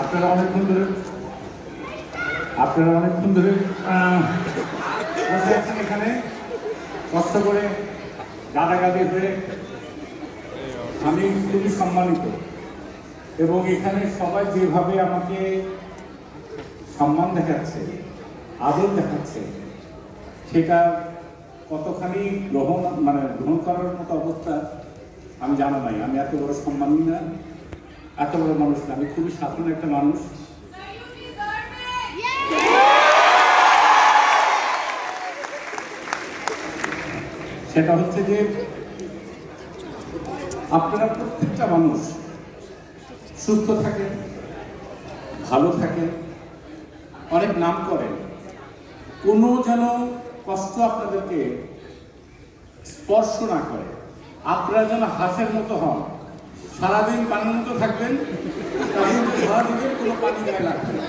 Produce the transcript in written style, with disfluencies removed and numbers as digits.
আপনারা অনেকক্ষণ ধরে বসে আছেন এখানে কষ্ট করে গাদাগাদি হয়ে। আমি খুবই সম্মানিত এবং এখানে সবাই যেভাবে আমাকে সম্মান দেখাচ্ছে, আদর দেখাচ্ছে, সেটা কতখানি গ্রহণ করার মতো অবস্থা আমি জানা নাই। আমি এত বড় সম্মানী না, এত বড় মানুষ না, আমি খুবই সাধারণ একটা মানুষ। সেটা হচ্ছে যে আপনারা প্রত্যেকটা মানুষ সুস্থ থাকেন, ভালো থাকেন, অনেক নাম করেন, কোনো যেন কষ্ট আপনাদেরকে স্পর্শ না করে। আপনারা যেন হাঁসের মতো হন, সারাদিন পানির মতো থাকবেন, তাহলে সারাদিনের কোনো পানি গায়ে লাগবে না।